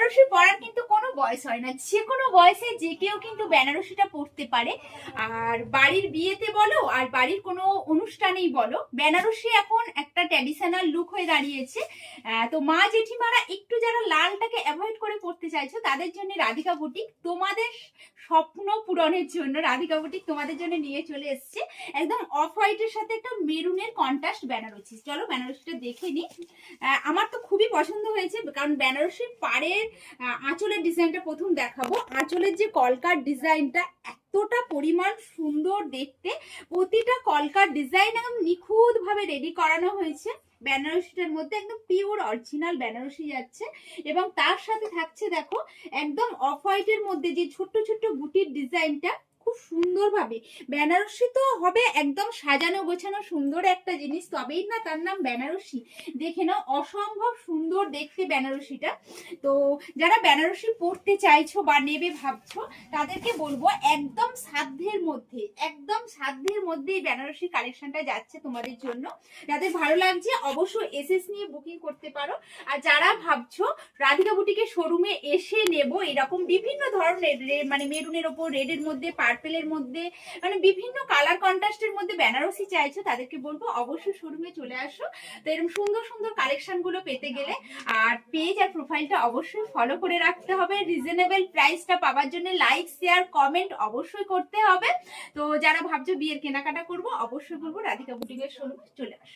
বেনারসি পরার কিন্তু কোনো বয়স হয় না, যে কোনো বয়সে যে কেউ কিন্তু বেনারসিটা পরতে পারে। আর বাড়ির বিয়েতে বলো আর বাড়ির কোনো অনুষ্ঠানেই বলো, বেনারসি এখন একটা ট্র্যাডিশনাল লুক হয়ে দাঁড়িয়েছে। তো মা জেঠিমারা একটু যারা লালটাকে অ্যাভয়েড করে পড়তে চাইছো তাদের জন্য রাধিকা বুটিক, তোমাদের স্বপ্ন পূরণের জন্য রাধিকা বুটিক তোমাদের জন্য নিয়ে চলে এসছে একদম অফ হোয়াইটের সাথে একটা মেরুনের কন্ট্রাস্ট বেনারসি। চলো বেনারসিটা দেখে নি। আমার তো খুবই পছন্দ হয়েছে, কারণ বেনারসির পাড়ের আঁচলের ডিজাইনটা প্রথম দেখাবো। আঁচলের যে কলকার ডিজাইনটা এতটা পরিমাণ সুন্দর দেখতে, প্রতিটা কলকার ডিজাইন একদম নিখুঁত ভাবে রেডি করানো হয়েছে। বেনারসিটার মধ্যে একদম পিওর অরিজিনাল বেনারসি যাচ্ছে, এবং তার সাথে থাকছে দেখো একদম অফ হোয়াইটের মধ্যে যে ছোট্ট ছোট্ট বুটির ডিজাইনটা খুব সুন্দর ভাবে। বেনারসি তো হবে একদম সাজানো গোছানো সুন্দর একটা জিনিস, তবেই না তার নাম বেনারসি। দেখে নাও অসম্ভব সুন্দর দেখতে বেনারসিটা। তো যারা বেনারসি পড়তে চাইছো বা নেবে ভাবছো তাদেরকে বলবো একদম সাধ্যের মধ্যে, একদম সাধ্যের মধ্যেই বেনারসি কালেকশনটা যাচ্ছে তোমাদের জন্য। যাদের ভালো লাগছে অবশ্যই এসএস নিয়ে বুকিং করতে পারো। আর যারা ভাবছো রাধিকা বুটিকের শোরুমে এসে নেব এরকম বিভিন্ন ধরনের মানে মেরুনের ওপর রেডের মধ্যে পার্পেলের মধ্যে মানে বিভিন্ন কালার কন্ট্রাস্টের মধ্যে বেনারসি চাইছো, তাদেরকে বলবো অবশ্যই শোরুমে চলে আসো। তো এরকম সুন্দর সুন্দর কালেকশন গুলো পেতে গেলে আর পেজ আর প্রোফাইলটা অবশ্যই ফলো করে রাখতে হবে। রিজনেবল প্রাইসটা পাওয়ার জন্য লাইক শেয়ার কমেন্ট অবশ্যই করতে হবে। তো যারা ভাবছো বিয়ের কেনাকাটা করবো অবশ্যই বলবো রাধিকা বুটিকের শোরুমে চলে আসো।